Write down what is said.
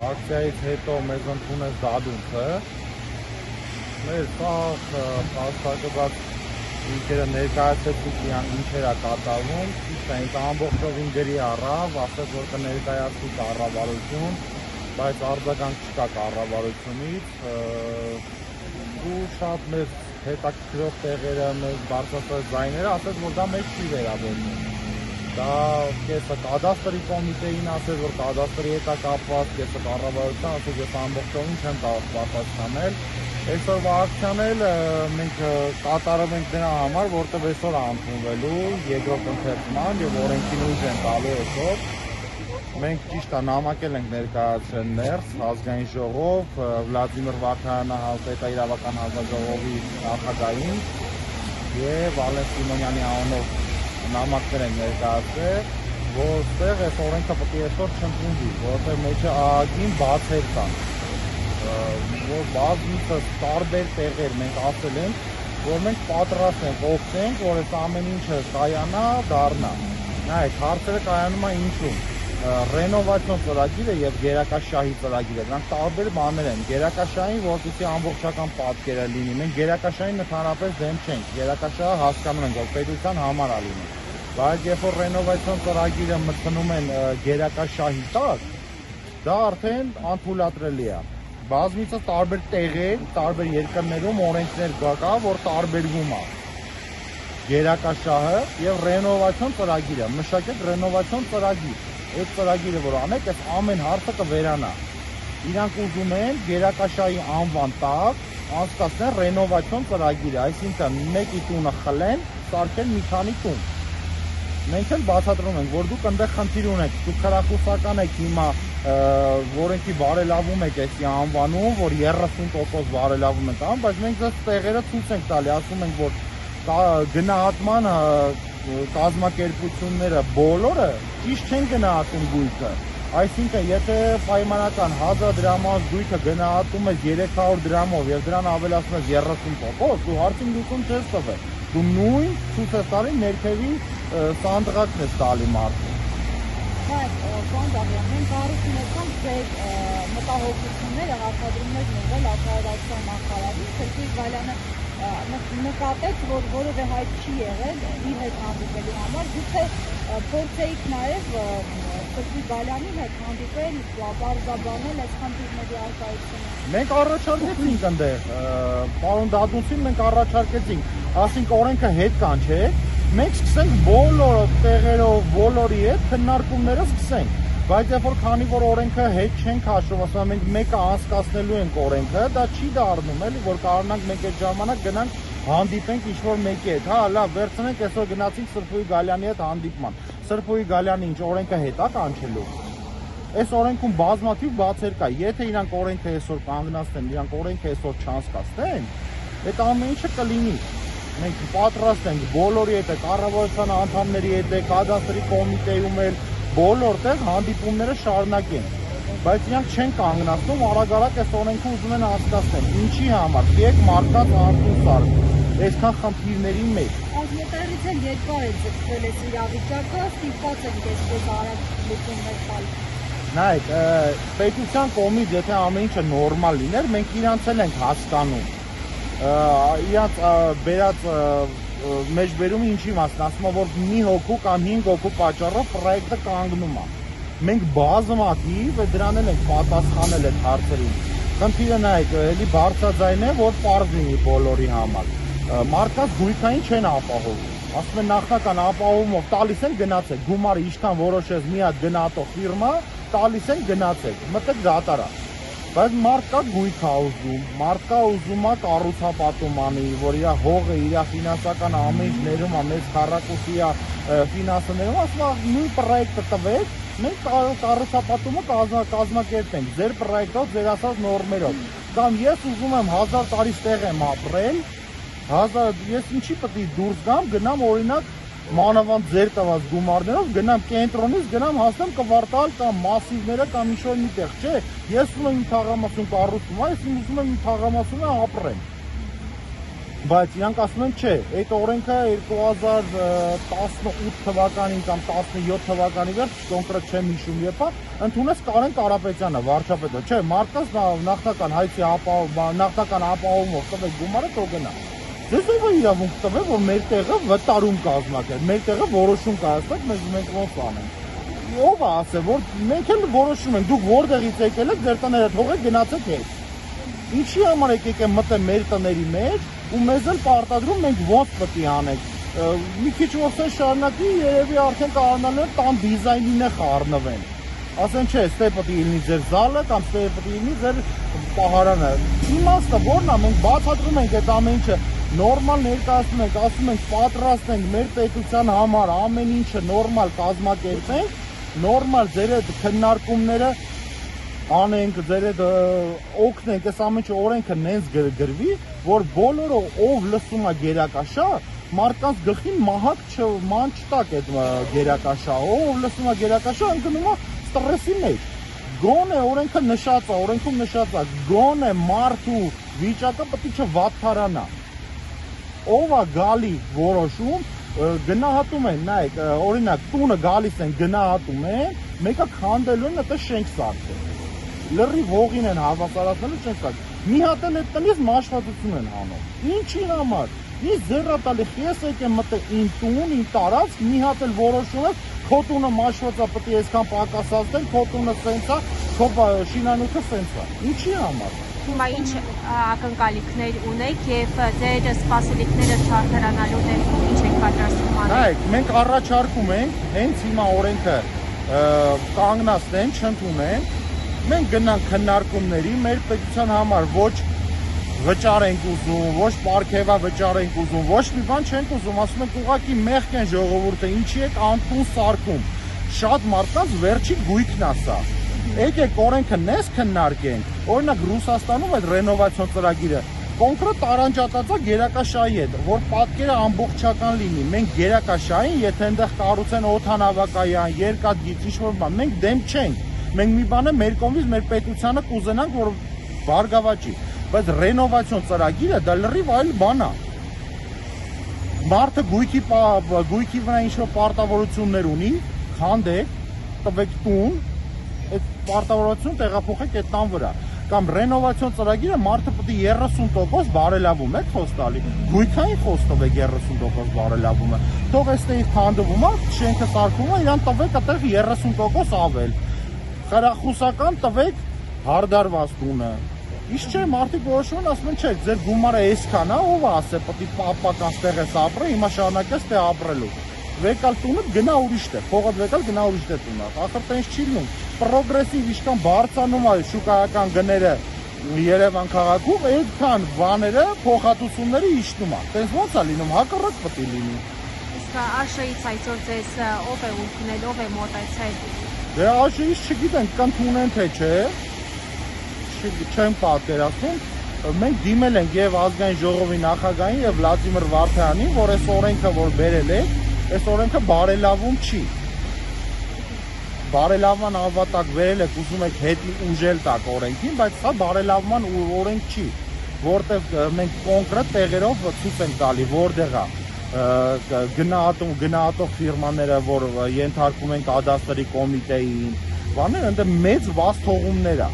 Ակցիայից հետո մեզ ընդունեց դադունքը, մեր սաղ պաստակված ինքերը ներկայացեցիք ինչ էր կատարվում, ճիշտ է, ինք ամբողջովին գրի առավ, ասեց որ կներկայացվի կառավարություն, բայց արձագանք չկա կառավարությունից, ու շատ մեզ հետաքրքրող տեղերը, մեզ բարձրացած ձայները ասեց որ դա մեզ չի վերաբերվում։ Դա կեսը կադաստրի կոմիտեին ասեց, որ կադաստրի հետ է կապված, կեսը կառավարության ասեց, ես ամբողջովին չեմ կարող պատասխանել։ Այսօրվա ակցիան էլ մենք կատարում ենք դրա համար, որտեղ այսօր է ընդունվելու երկրորդ ընթերցման եւ օրենքին ուժ են տալու այսօր։ Մենք ճիշտ է նամակել ենք ներկայացրել ներս ազգային ժողով Վլադիմիր Վարդանյանը պետաիրավական հանձնաժողովի նախագահին եւ Վալենտ Սիմոնյանի անունով նամակներ են ներկայացրել, որտեղ այս օրենքը պետք է այսօր չընդունվի, որովհետեւ մեջը ԱԱԳ-ին բացեր կան, որ բազմիցս տարբեր տեղեր մենք ասել ենք, որ մենք պատրաստ ենք օգնենք, որ այս ամեն ինչը կայանա, դառնա։ Նայեք, հարցերը կայանում է ինչու՞մ։ Ռենովացիոն ծրագիրը եւ գերակաշահի ծրագիրը, դրանք տարբեր բաներ են։ Գերակաշահին, որպեսզի ամբողջական պատկերը լինի, մենք գերակաշահին ընդհանրապես դեմ չենք։ Գերակաշահը հասկանում ենք, որ պետության համար է լինում։ Բայց երբ որ ռենովացիոն ծրագիրը մտնում են գերակաշահի տակ, դա արդեն անթույլատրելի է։ Բազմիցս տարբեր տեղեր, տարբեր երկրներում օրենքներ կա, որ տարբերվում է գերակաշահը եւ ռենովացիոն ծրագիրը։ Մշակեք ռենովացիոն ծրագիր։ Այդ ծրագիրը որ անեք, այս ամեն հարցը կվերանա։ Իրանք ուզում են գերակաշահի անվան տակ անցկացնել ռենովացիոն ծրագիրը, այսինքն մեկի տունը խլեն, սարքեն մի քանի տուն։ Մենք էլ բացատրում ենք, որ դուք այնտեղ խնդիր ունեք, դուք քրախուսական եք հիմա որոնքի բարելավում եք այսի անվանում, որ 30% բարելավում եք անում, բայց մենք ձեզ տեղերը ցույց ենք տալի, ասում ենք, որ գնահատման կազմակերպությունները բոլորը ճիշտ չեն գնահատում գույքը։ Այսինքն, եթե պայմանական 1000 դրամով գույքը գնահատում ես 300 դրամով եւ դրան ավելացնում ես 30%, դու հարցին լուծում չես տվել։ Դու նույն ցույց ես տալի ներքևի սանդղակն ես տալի մարդուն։ Բայց Սանդաղյան, մենք առիթ ունեցանք ձեր մտահոգությունները, հարկադրումներ ներել արտահայտության նախարարին, Սերգեյ Գալյանը նկատեց, որ որևէ հայտ չի եղել իր հետ հանդիպելու համար, գուցե փորձեիք նաև Սերգեյ Գալյանի հետ հանդիպել, բարձրաբանել այս խնդիրների առկայությունը։ Մենք առաջարկեցինք այնտեղ, պարոն Դադունցին մենք առաջարկեցինք, ասենք օրենքը հետ կանչեք, մենք սկսենք բոլոր տեղերով, բոլորի հետ քննարկումները սկսենք, բայց երբ որ քանի որ օրենքը հետ չենք հաշվում, ասում ենք մեկը անցկացնելու ենք օրենքը, դա չի դառնում էլի, որ կարողանանք մենք այդ ժամանակ գնանք հանդիպենք ինչ-որ մեկի հետ, հա, լավ, վերցնենք այսօր գնացինք Սրփուի Գալյանի հետ հանդիպման։ Սրփուի Գալյանը ինչ օրենքը հետ է կանչելու։ Այս օրենքում բազմաթիվ բացեր կա, եթե իրանք օրենքը այսօր կանգնացնեն, իրանք օրենքը այսօր չանցկացնեն, այդ ամեն ինչը կլինի։ Մենք պատրաստ ենք բոլորի հետ, կառավարության անդամների հետ, կադաստրի կոմիտեում էլ բոլոր տեղ հանդիպումները շարունակենք, բայց իրանք չեն կանգնացնում, արագ-արագ այս օրենքը ուզում են անցկացնել։ Ինչի համար։ Դեք մարդկանց անցուն սարք, այսքան խնդիրների մեջ։ Ազգետեղից էլ երկար է ձգվել այս իրավիճակը, ստիպված ենք այսպես արագ լուծումներ տալ։ Նայեք, պետության կողմից եթե ամեն ինչը նորմալ լիներ, մենք իրանց էլ ենք հասկանում։ Իրանց բերած մեջբերումը ինչի մասն, ասում է, որ մի հոգու կամ 5 հոգու պատճառով պրոյեկտը կանգնում է։ Մենք բազմաթիվ դրան էլ ենք պատասխանել այդ հարցերին։ Խնդիրը նայեք, էլի բարձրաձայն է, որ պարզ լինի բոլորի համար։ Մարդկանց գույքային չեն ապահովում։ Ասում են նախնական ապահովումով տալիս են գնացեք, գումարը ինչքան որոշես մի հատ գնահատող ֆիրմա, տալիս են գնացեք, մտեք դատարան։ Բայց մարդկա գույք է ուզում, մարդկա ուզում է կառուցապատում անի, որ իր հողը, իր ֆինանսական ամեն ինչ ներում է, մեծ քառակուսի է ֆինանսը ներում, ասում է նույն պրոյեկտը տվեք, մենք կառուցապատումը կազմակերպենք, ձեր պրոյեկտով, ձեր ասած նորմերով։ Կամ ես ուզում եմ 1000 տարի ստեղ եմ ապրել, ես ինչի պետք է դուրս գամ, գնամ օրինակ մանավանդ ձեր տված գումարներով գնամ կենտրոնից գնամ հասնեմ կվարտալ կամ մասիվները կամ ինչ-որ մի տեղ, չէ, ես ուզում եմ իմ թաղամասում կառուցում, ես ուզում եմ իմ թաղամասում ապրեմ։ բայց իրանք ասում են չէ, այդ օրենքը 2018 թվականին կամ 17 թվականի վերջ կոնկրետ չեմ հիշում երբ ընդունեց Կարեն Կարապետյանը, վարչապետը, չէ, մարդկանց նախնական հայցի նախնական ապահովումով տվեք գումարը թող գնա։ Ձեզ ով է իրավունք տվել, որ մեր տեղը վտարում կազմակերպել, մեր տեղը որոշում կայացնեք, մենք ոնց անենք։ Ով է ասել, որ մենք էլ որոշում ենք, դուք որտեղից եկել եք, ձեր տները թողեք գնացեք հետ։ Ինչի համար եկեք են մտել մեր տների մեջ ու մեզ էլ պարտադրում մենք ոնց պետք է անենք։ Մի քիչ ոսեն շարունակի, երևի արդեն կարողանալու տան դիզայնին է խառնվեն։ Ասեն չէ, ստե պետք է լինի ձեր զալը կամ ստե պետք է լինի ձեր պահարանը։ Իմաստը որն է, մենք բացատրում ենք այդ ամեն ինչը նորմալ ներկայացնում ենք, ասում ենք պատրաստ ենք մեր պետության համար ամեն ինչը նորմալ կազմակերպենք, նորմալ ձեր այդ քննարկումները անենք, ձեր այդ օգնենք, այս ամեն ինչը օրենքը նենց գրվի, որ բոլորը ով լսում է գերակաշար, մարդկանց գլխին մահակ ման չտակ այդ գերակաշարը, ով լսում է գերակաշար, ընկնում է ստրեսի մեջ։ Գոնե օրենքը նշած է, օրենքում նշած է, գոնե մարդու վիճակը պետք է չվատթարանա։ Ով է գալի որոշում, գնահատում են, նայեք, օրինակ տունը գալիս են գնահատում են, մեկը քանդելու են, դա շենք սարքել։ Լրիվ հողին են հավասարացնելու շենք սարքել։ Մի հատ էլ այդ տնից մաշվածություն են անում։ Ինչի համար։ Ինչ ձեռատալի ես եկեմ մտել իմ տուն, իմ տարածք, մի հատ էլ որոշում եք, քո տունը մաշվածա, պետք է այսքան պակասացնել, քո տունը սենց է, քո շինանյութը սենց է։ Ինչի համար։ Հիմա ինչ ակնկալիքներ ունեք եւ ձեր սպասելիքները չարթարանալու դեպքում ինչ եք պատրաստվում անել։ Նայեք, մենք առաջարկում ենք հենց հիմա օրենքը կանգնացնեն, չընդունեն, մենք գնանք քննարկումների, մեր պետության համար ոչ վճար ենք ուզում, ոչ պարգևա վճար ենք ուզում, ոչ մի բան չենք ուզում, ասում ենք ուղղակի մեղք են ժողովուրդը, ինչի եք անտուն սարքում։ Շատ մարդկանց վերջի գույքն է սա։ Եկեք օրենքը նես քննարկենք, օրինակ Ռուսաստանում այդ ռենովացիոն ծրագիրը կոնկրետ տարանջատած է գերակաշայի հետ, որ պատկերը ամբողջական լինի։ Մենք գերակաշային, եթե այնտեղ կառուցեն օդանավակայան, երկաթգիծ, ինչ-որ բան, մենք դեմ չենք։ Մենք մի բանը մեր կողմից մեր պետությանը կուզենանք, որ բարգավաճի, բայց ռենովացիոն ծրագիրը դա լրիվ այլ բան է։ Մարդը գույքի վրա ինչ-որ պարտավորություններ ունի, քանդեք, տվեք տուն, այդ պարտավորությունը տեղափոխեք այդ տան վրա։ Կամ ռենովացիոն ծրագիրը մարդը պետք է 30% բարելավում է խոսք տալի։ Գույքային խոսք տվեք 30% բարելավում է։ Թող այստեղ քանդվում է, շենքը սարքում է, իրան տվեք այդտեղ 30% ավել։ Խրախուսական տվեք հարդարված տունը։ Ինչ չէ, մարդիկ որոշում են, ասում են, չէ, ձեր գումարը այսքան է, ով է ասել, պետք է պապական ստեղ ես ապրել, հիմա շարունակես թե ապրելու։ Վեկալ տունը գնա ուրիշ տեղ, փողը վեկալ գնա ուրիշ տեղ տունը։ Ախր տենց չի լինում։ Պրոգրեսիվ ինչքան բարձրանում է շուկայական գները Երևան քաղաքում, այդքան բաները, փոխհատուցումները իջնում է։ Տենց ո՞նց է լինում, հակառակ պետք է լինի։ Իսկ ԱՇ-ից այսօր ձեզ ով է ուղղնել, ով է մոտեցել։ Դե ԱՇ-ից չգիտենք, կընդունեն թե չէ։ Չեմ պատկերացնում, մենք դիմել ենք եւ ազգային ժողովի նախագահին եւ Վլադիմիր Վարդանյանին, որ այս օրենքը որ բերել է, այս օրենքը բարելավում չի։ Բարելավման ավատակ վերել եք, ուզում եք հետի ուժել տակ օրենքին, բայց սա բարելավման օրենք չի, որտեղ մենք կոնկրետ տեղերով ցույց ենք տալի, որտեղ է գնահատող ֆիրմաները, որ ենթարկում են կադաստրի կոմիտեին, բաներ, ընդ մեծ վասթողումներ է։